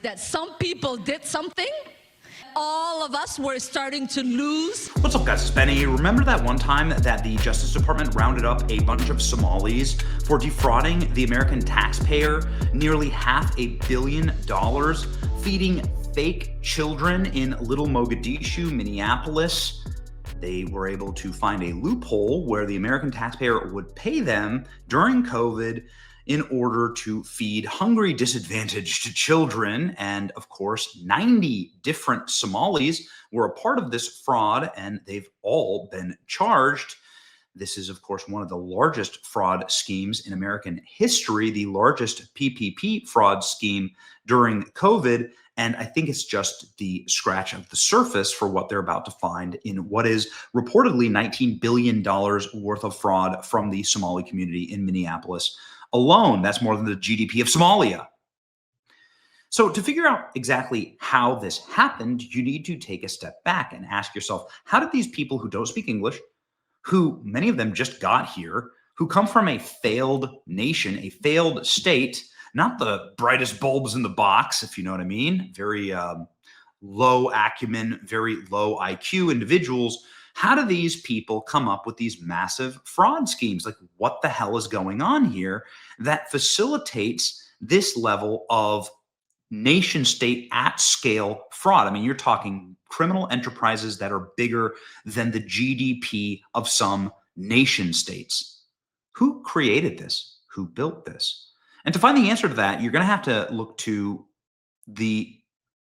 that some people did something, all of us were starting to lose. What's up, guys? It's Benny. Remember that one time that the Justice Department rounded up a bunch of Somalis for defrauding the American taxpayer nearly $500 million, feeding fake children in Little Mogadishu, Minneapolis? They were able to find a loophole where the American taxpayer would pay them during COVID in order to feed hungry, disadvantaged children. And of course, 90 different Somalis were a part of this fraud, and they've all been charged. This is, of course, one of the largest fraud schemes in American history, the largest PPP fraud scheme during COVID. And I think it's just the scratch of the surface for what they're about to find in what is reportedly $19 billion worth of fraud from the Somali community in Minneapolis alone. That's more than the GDP of Somalia. So to figure out exactly how this happened, you need to take a step back and ask yourself, how did these people who don't speak English, who many of them just got here, who come from a failed nation, a failed state, not the brightest bulbs in the box, if you know what I mean, very low acumen, very low IQ individuals, how do these people come up with these massive fraud schemes? Like, what the hell is going on here that facilitates this level of nation state at scale fraud? I mean, you're talking criminal enterprises that are bigger than the GDP of some nation states. Who created this? Who built this? And to find the answer to that, you're going to have to look to the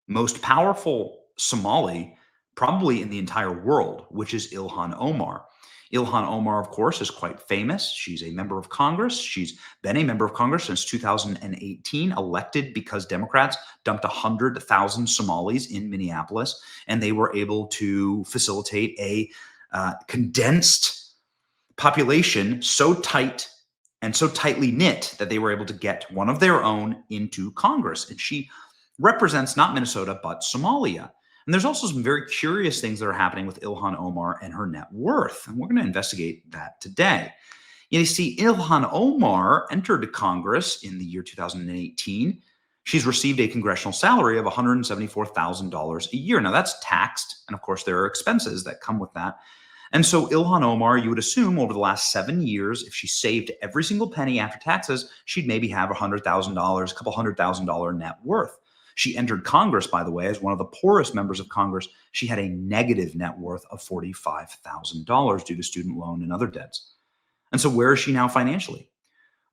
most powerful Somali probably in the entire world, which is Ilhan Omar. Ilhan Omar, of course, is quite famous. She's a member of Congress. She's been a member of Congress since 2018, elected because Democrats dumped 100,000 Somalis in Minneapolis, and they were able to facilitate a condensed population so tight and so tightly knit that they were able to get one of their own into Congress. And she represents not Minnesota, but Somalia. And there's also some very curious things that are happening with Ilhan Omar and her net worth. And we're going to investigate that today. You see, Ilhan Omar entered Congress in the year 2018. She's received a congressional salary of $174,000 a year. Now, that's taxed. And of course, there are expenses that come with that. And so Ilhan Omar, you would assume over the last 7 years, if she saved every single penny after taxes, she'd maybe have $100,000, a couple $100,000 net worth. She entered Congress, by the way, as one of the poorest members of Congress. She had a negative net worth of $45,000 due to student loan and other debts. And so where is she now financially?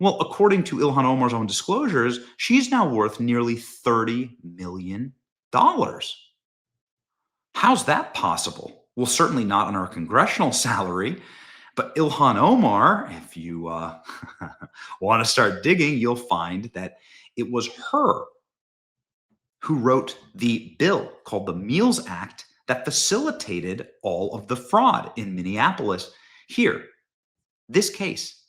Well, according to Ilhan Omar's own disclosures, she's now worth nearly $30 million. How's that possible? Well, certainly not on her congressional salary. But Ilhan Omar, if you want to start digging, you'll find that it was her who wrote the bill called the Meals Act that facilitated all of the fraud in Minneapolis. Here, this case,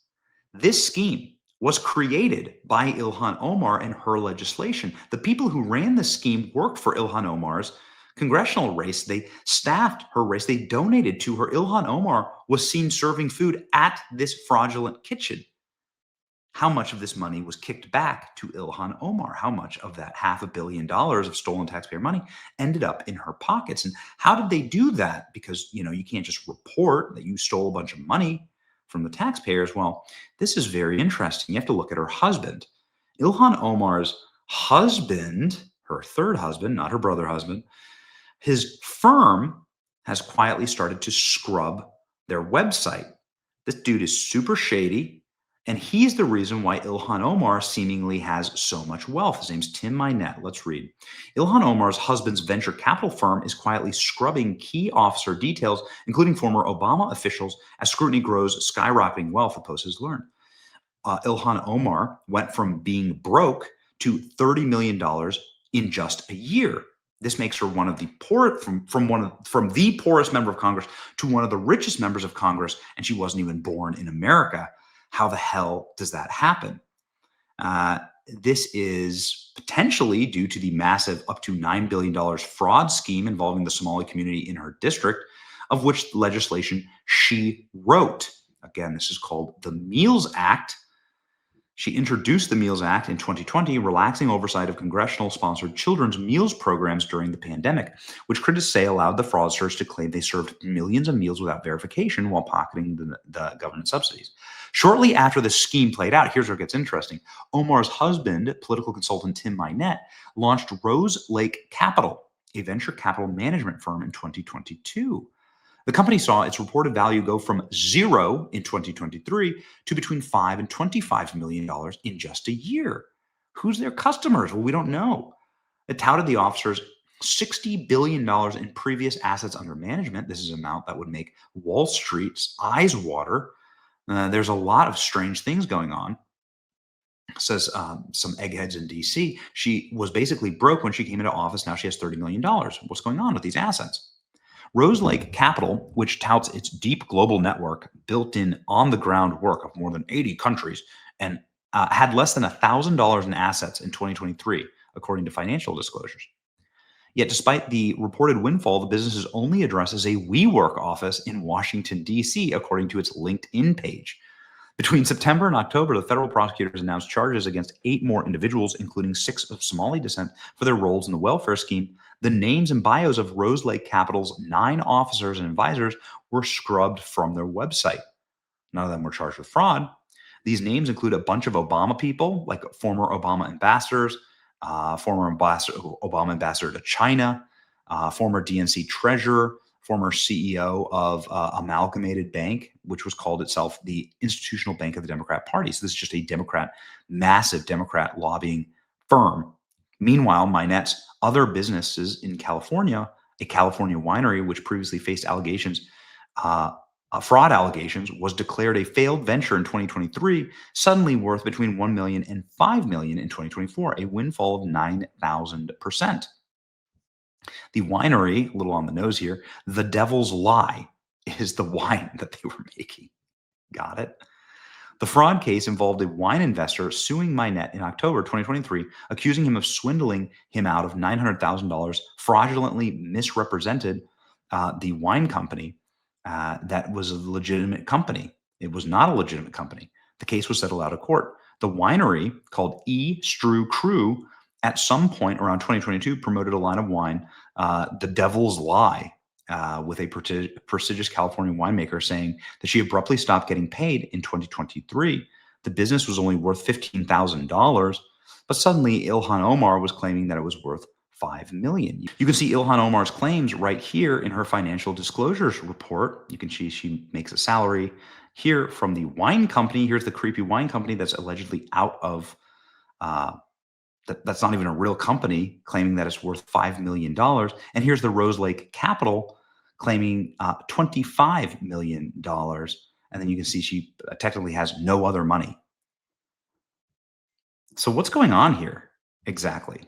this scheme was created by Ilhan Omar and her legislation. The people who ran the scheme worked for Ilhan Omar's congressional race. They staffed her race. They donated to her. Ilhan Omar was seen serving food at this fraudulent kitchen. How much of this money was kicked back to Ilhan Omar? How much of that $500 million of stolen taxpayer money ended up in her pockets? And how did they do that? Because, you can't just report that you stole a bunch of money from the taxpayers. Well, this is very interesting. You have to look at her husband. Ilhan Omar's husband, her third husband, not her brother husband, his firm has quietly started to scrub their website. This dude is super shady. And he's the reason why Ilhan Omar seemingly has so much wealth. His name's Tim Minette. Let's read. Ilhan Omar's husband's venture capital firm is quietly scrubbing key officer details, including former Obama officials, as scrutiny grows skyrocketing wealth, the Post has learned. Ilhan Omar went from being broke to $30 million in just a year. This makes her one of the poor from the poorest member of Congress to one of the richest members of Congress, and she wasn't even born in America. How the hell does that happen? This is potentially due to the massive up to $9 billion fraud scheme involving the Somali community in her district, of which legislation she wrote. Again, this is called the Meals Act. She introduced the Meals Act in 2020, relaxing oversight of congressional sponsored children's meals programs during the pandemic, which critics say allowed the fraudsters to claim they served millions of meals without verification while pocketing the government subsidies. Shortly after the scheme played out, here's where it gets interesting. Omar's husband, political consultant Tim Minette, launched Rose Lake Capital, a venture capital management firm, in 2022. The company saw its reported value go from zero in 2023 to between $5 and $25 million in just a year. Who's their customers? Well, we don't know. It touted the officers $60 billion in previous assets under management. This is an amount that would make Wall Street's eyes water. There's a lot of strange things going on. Says some eggheads in DC. She was basically broke when she came into office. Now she has $30 million. What's going on with these assets? Rose Lake Capital, which touts its deep global network, built in on the ground work of more than 80 countries, and had less than $1,000 in assets in 2023, according to financial disclosures. Yet, despite the reported windfall, the business only addresses a WeWork office in Washington, D.C., according to its LinkedIn page. Between September and October, the federal prosecutors announced charges against 8 more individuals, including 6 of Somali descent, for their roles in the welfare scheme. The names and bios of Rose Lake Capital's 9 officers and advisors were scrubbed from their website. None of them were charged with fraud. These names include a bunch of Obama people, like former Obama ambassadors, Obama ambassador to China, former DNC treasurer, former CEO of Amalgamated Bank, which was called itself the Institutional Bank of the Democrat Party. So this is just a massive Democrat lobbying firm. Meanwhile, Minette's other businesses in California, a California winery, which previously faced fraud allegations, was declared a failed venture in 2023, suddenly worth between $1 million and $5 million in 2024, a windfall of 9,000%. The winery, a little on the nose here, the Devil's Lie, is the wine that they were making. Got it? The fraud case involved a wine investor suing Minette in October 2023, accusing him of swindling him out of $900,000, fraudulently misrepresented the wine company that was a legitimate company. It was not a legitimate company. The case was settled out of court. The winery, called E. Strew Crew, at some point around 2022, promoted a line of wine, the Devil's Lie, with a prestigious California winemaker, saying that she abruptly stopped getting paid in 2023. The business was only worth $15,000, but suddenly Ilhan Omar was claiming that it was worth $5 million. You can see Ilhan Omar's claims right here in her financial disclosures report. You can see she makes a salary here from the wine company. Here's the creepy wine company that's allegedly out of that's not even a real company, claiming that it's worth $5 million. And here's the Rose Lake Capital claiming $25 million. And then you can see she technically has no other money. So what's going on here exactly?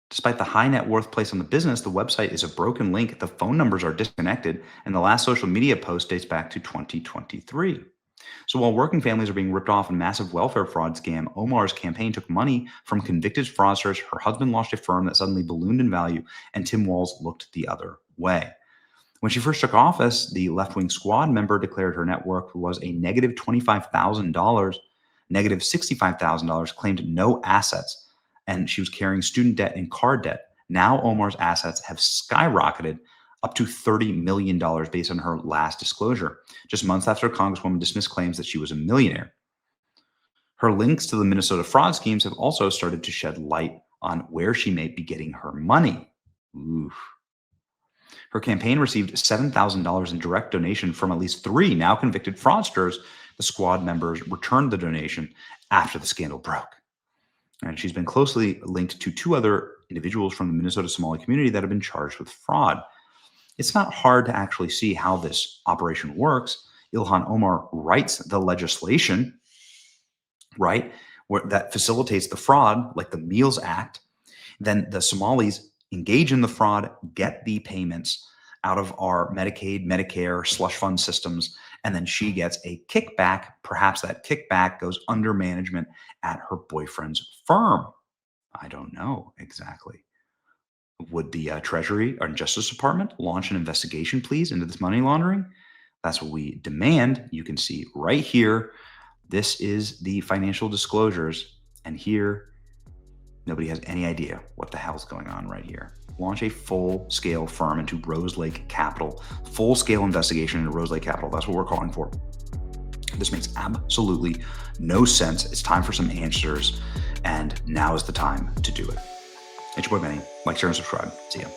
Despite the high net worth place on the business, the website is a broken link, the phone numbers are disconnected, and the last social media post dates back to 2023. So while working families are being ripped off in a massive welfare fraud scam, Omar's campaign took money from convicted fraudsters. Her husband launched a firm that suddenly ballooned in value, and Tim Walz looked the other way. When she first took office, the left-wing squad member declared her net worth was a negative $25,000, negative $65,000, claimed no assets, and she was carrying student debt and car debt. Now Omar's assets have skyrocketed up to $30 million based on her last disclosure, just months after a congresswoman dismissed claims that she was a millionaire. Her links to the Minnesota fraud schemes have also started to shed light on where she may be getting her money. Oof. Her campaign received $7,000 in direct donation from at least 3 now convicted fraudsters. The squad members returned the donation after the scandal broke. And she's been closely linked to 2 other individuals from the Minnesota Somali community that have been charged with fraud. It's not hard to actually see how this operation works. Ilhan Omar writes the legislation, right, that facilitates the fraud, like the Meals Act. Then the Somalis engage in the fraud, get the payments out of our Medicaid, Medicare, slush fund systems, and then she gets a kickback. Perhaps that kickback goes under management at her boyfriend's firm. I don't know exactly. Would the Treasury or Justice Department launch an investigation, please, into this money laundering? That's what we demand. You can see right here This is the financial disclosures, and here, nobody has any idea what the hell's going on right here. Launch a full-scale firm into Rose Lake Capital. Full-scale investigation into Rose Lake Capital. That's what we're calling for. This makes absolutely no sense. It's time for some answers, and now is the time to do it. It's your boy Benny. Like, share, and subscribe. See ya.